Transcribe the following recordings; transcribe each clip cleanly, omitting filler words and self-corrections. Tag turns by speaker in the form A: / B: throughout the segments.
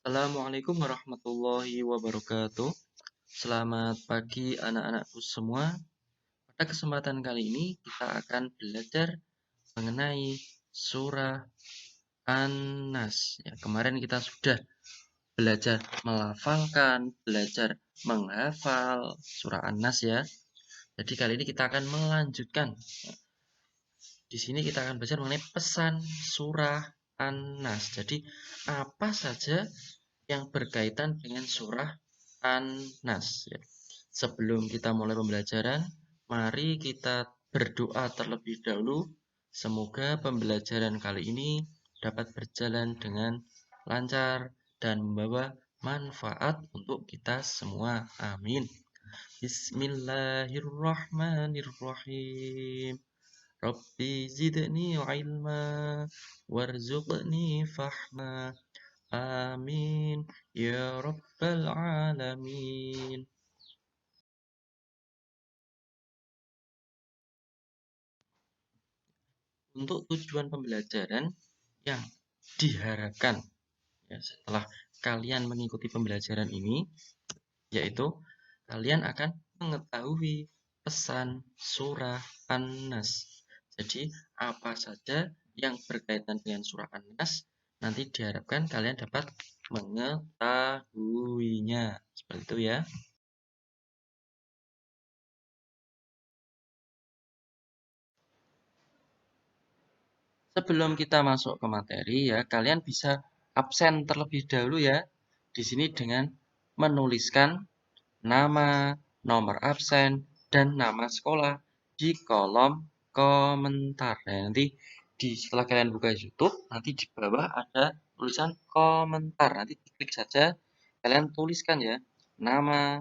A: Assalamualaikum warahmatullahi wabarakatuh. Selamat pagi anak-anakku semua. Pada kesempatan kali ini kita akan belajar mengenai surah An-Nas. Ya, kemarin kita sudah belajar melafalkan, belajar menghafal surah An-Nas ya. Jadi kali ini kita akan melanjutkan. Di sini kita akan belajar mengenai pesan surah An-Nas. Jadi apa saja yang berkaitan dengan surah An-Nas. Sebelum kita mulai pembelajaran, mari kita berdoa terlebih dahulu. Semoga pembelajaran kali ini dapat berjalan dengan lancar dan membawa manfaat untuk kita semua. Amin. Bismillahirrahmanirrahim. Rabbi zidni ilma warzuqni fahma. Amin ya rabbal alamin. Untuk tujuan pembelajaran yang diharapkan ya, setelah kalian mengikuti pembelajaran ini, yaitu kalian akan mengetahui pesan surah An-Nas. Jadi apa saja yang berkaitan dengan surah An-Nas nanti diharapkan kalian dapat mengetahuinya. Seperti itu ya. Sebelum kita masuk ke materi ya, kalian bisa absen terlebih dahulu ya. Di sini dengan menuliskan nama, nomor absen, dan nama sekolah di kolom komentar. Nah, nanti setelah kalian buka YouTube, nanti di bawah ada tulisan komentar. Nanti klik saja, kalian tuliskan ya, nama,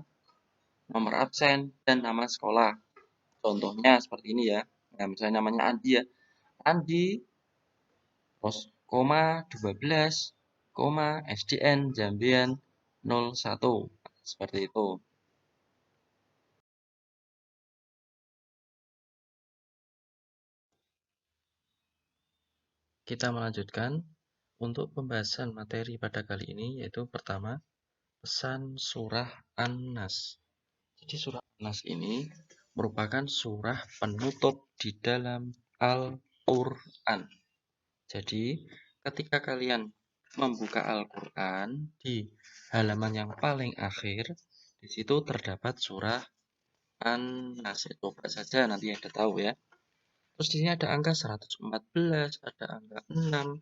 A: nomor absen, dan nama sekolah. Contohnya seperti ini ya. Nah, misalnya namanya Andi ya. Andi pos koma 12 koma SDN Jambian 01 seperti itu. Kita melanjutkan untuk pembahasan materi pada kali ini, yaitu pertama pesan surah An-Nas. Jadi surah An-Nas ini merupakan surah penutup di dalam Al-Quran. Jadi ketika kalian membuka Al-Quran di halaman yang paling akhir, di situ terdapat surah An-Nas. Coba saja nanti ada tahu ya. Terus di sini ada angka 114, ada angka 6,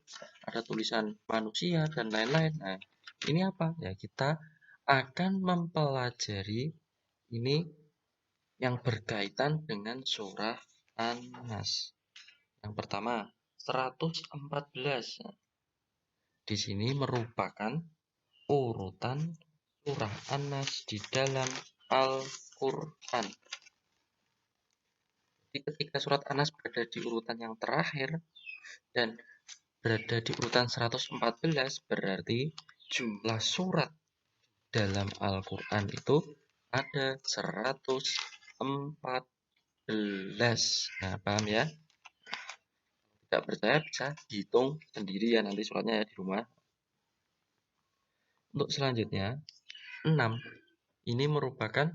A: ada tulisan manusia dan lain-lain. Nah, ini apa? Ya, kita akan mempelajari ini yang berkaitan dengan surah An-Nas. Yang pertama, 114. Di sini merupakan urutan surah An-Nas di dalam Al-Quran. Jadi ketika surat An-Nas berada di urutan yang terakhir dan berada di urutan 114, berarti jumlah surat dalam Al-Quran itu ada 114. Nah, paham ya? Tidak percaya bisa dihitung sendiri ya nanti suratnya ya di rumah. Untuk selanjutnya, 6. Ini merupakan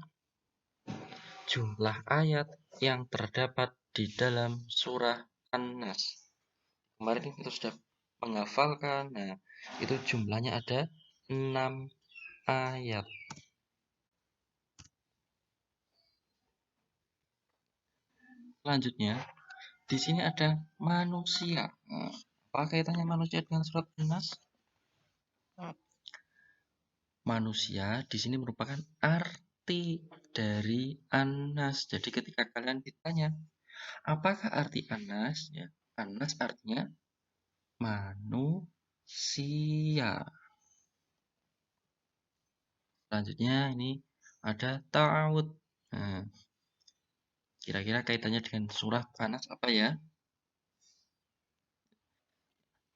A: jumlah ayat yang terdapat di dalam surah An-Nas. Kemarin kita sudah menghafalkan. Nah, itu jumlahnya ada 6 ayat. Selanjutnya, di sini ada manusia. Nah, apa kaitannya manusia dengan surat An-Nas? Manusia di sini merupakan arti dari An-Nas. Jadi ketika kalian ditanya, apakah arti An-Nas? Ya, An-Nas artinya manusia. Selanjutnya ini ada ta'awud. Nah, kira-kira kaitannya dengan surah An-Nas apa ya?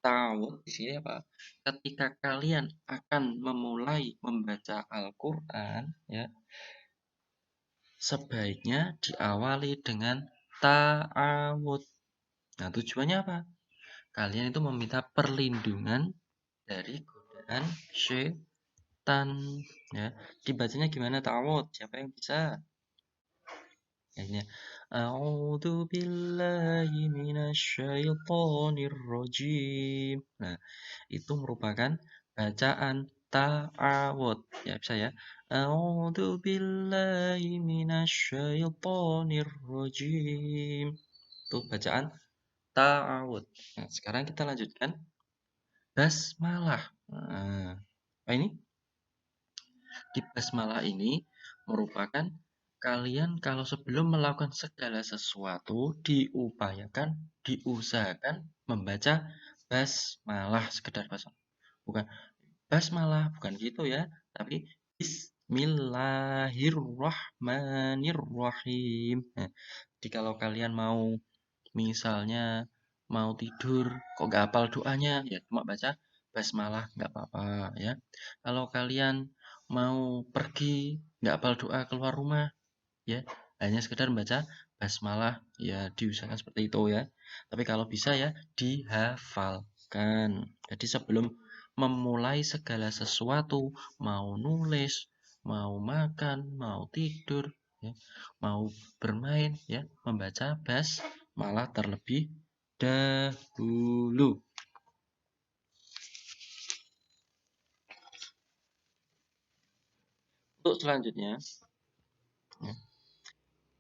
A: Ta'awud di sini apa? Ketika kalian akan memulai membaca Al-Qur'an ya, sebaiknya diawali dengan ta'awud. Nah, tujuannya apa? Kalian itu meminta perlindungan dari godaan dan syaitan. Ya, dibacanya gimana ta'awud? Siapa yang bisa? Ini A'udzu billahi minasyaitonir rajim. Nah, itu merupakan bacaan ta'awud. Ya, bisa ya. A'udzu billahi minasyaitonir rajim. Itu bacaan ta'awud. Nah, sekarang kita lanjutkan basmalah. Nah, ini di basmalah ini merupakan kalian kalau sebelum melakukan segala sesuatu diusahakan membaca basmalah, sekedar basmalah. Bukan basmalah, bukan gitu ya, tapi Bismillahirrahmanirrahim. Nah, jadi kalau kalian mau misalnya mau tidur kok gak hafal doanya, ya cuma baca basmalah nggak apa-apa ya. Kalau kalian mau pergi nggak hafal doa keluar rumah, ya hanya sekedar membaca basmalah, ya diusahakan seperti itu ya. Tapi kalau bisa ya dihafalkan. Jadi sebelum memulai segala sesuatu, mau nulis, mau makan, mau tidur, ya, mau bermain, ya membaca basmalah terlebih dahulu. Untuk selanjutnya, ya,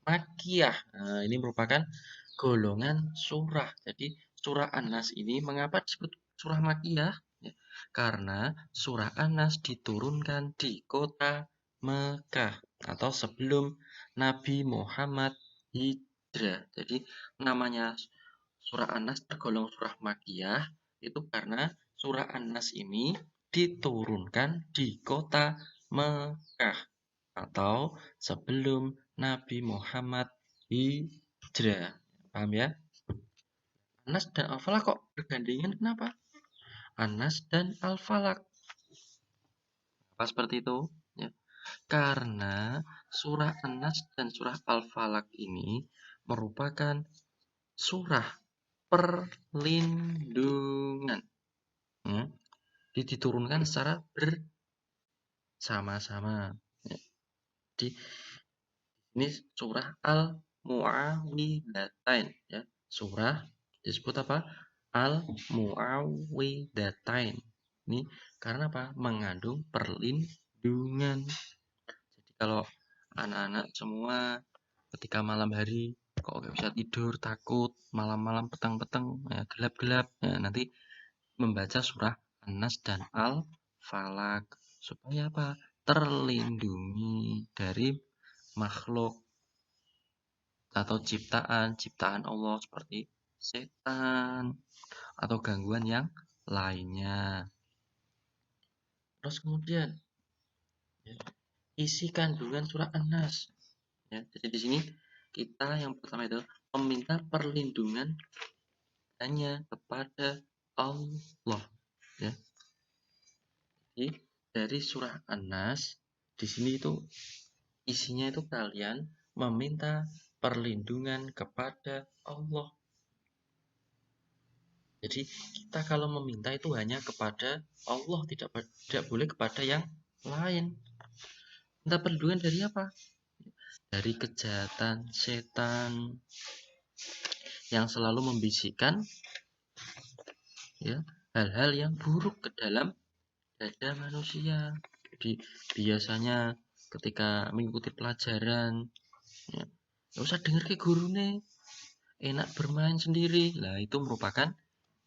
A: Makiyah. Nah, ini merupakan golongan surah. Jadi surah An-Nas ini mengapa disebut surah Makiyah? Ya, karena surah An-Nas diturunkan di kota Mekah atau sebelum Nabi Muhammad hijrah. Jadi namanya surah An-Nas tergolong surah Makiyah itu karena surah An-Nas ini diturunkan di kota Mekah atau sebelum Nabi Muhammad hijrah. Paham ya? Anas dan Al-Falaq kok bergandengan, kenapa? Anas dan Al-Falaq. Apa seperti itu? Ya. Karena surah Anas dan surah Al-Falaq ini merupakan surah perlindungan. Ya. Diturunkan secara bersama-sama. Ya. Ini surah Al-Mu'awwidzatain ya. Surah disebut apa? Al-Mu'awwidzatain. Ini karena apa? Mengandung perlindungan. Jadi kalau anak-anak semua ketika malam hari kok nggak bisa tidur, takut, malam-malam petang-petang, ya, gelap-gelap, ya, nanti membaca surah An-Nas dan Al-Falaq supaya apa? Terlindungi dari makhluk atau ciptaan Allah seperti setan atau gangguan yang lainnya. Terus kemudian ya, isi kandungan surah An-Nas. Ya, jadi di sini kita yang pertama itu meminta perlindungan hanya kepada Allah. Ya. Jadi dari surah An-Nas di sini itu isinya itu kalian meminta perlindungan kepada Allah. Jadi kita kalau meminta itu hanya kepada Allah, tidak boleh kepada yang lain. Minta perlindungan dari apa? Dari kejahatan setan yang selalu membisikkan ya hal-hal yang buruk ke dalam dada manusia. Jadi biasanya ketika mengikuti pelajaran ya, gak usah denger ke gurune, enak bermain sendiri. Lah itu merupakan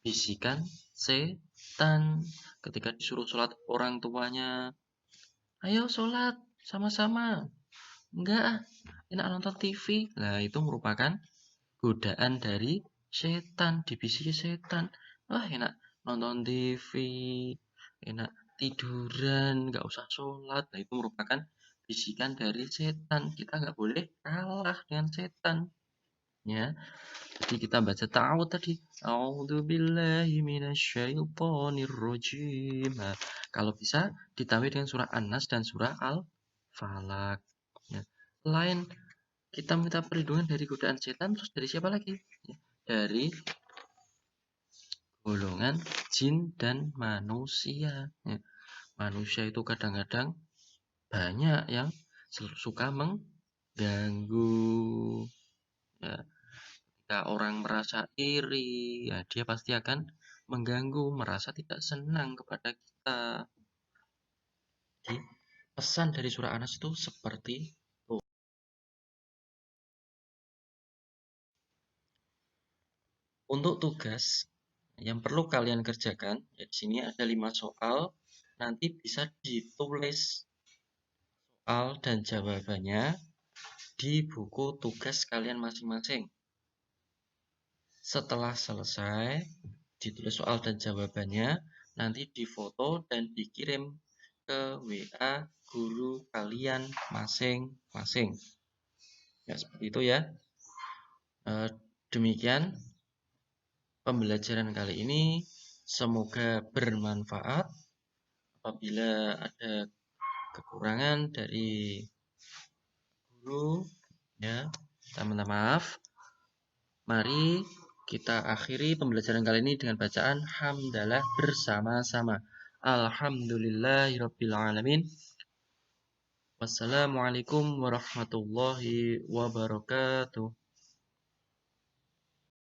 A: bisikan setan. Ketika disuruh sholat orang tuanya, ayo sholat sama-sama, enggak, enak nonton TV. Nah itu merupakan godaan dari setan, dibisiki setan. Wah enak nonton TV, enak tiduran, nggak usah sholat. Nah itu merupakan bisikan dari setan. Kita nggak boleh kalah dengan setan. Ya, jadi kita baca ta'awud tadi. A'udzubillahi minasyaitonirrajim. Nah, kalau bisa ditambah dengan surah An-Nas dan surah Al-Falaq. Ya. Selain kita minta perlindungan dari godaan setan, terus dari siapa lagi? Ya. Dari golongan jin dan manusia. Ya. Manusia itu kadang-kadang banyak yang suka mengganggu. Ya, jika orang merasa iri, ya dia pasti akan mengganggu, merasa tidak senang kepada kita. Jadi, pesan dari surah Anas itu seperti itu. Untuk tugas yang perlu kalian kerjakan, ya di sini ada 5 soal, nanti bisa ditulis soal dan jawabannya di buku tugas kalian masing-masing. Setelah selesai, ditulis soal dan jawabannya, nanti difoto dan dikirim ke WA guru kalian masing-masing. Ya, seperti itu ya. Demikian pembelajaran kali ini. Semoga bermanfaat. Apabila ada kekurangan dari guru, ya, saya minta maaf. Mari kita akhiri pembelajaran kali ini dengan bacaan hamdalah bersama-sama. Alhamdulillahirabbil alamin. Wassalamualaikum warahmatullahi wabarakatuh.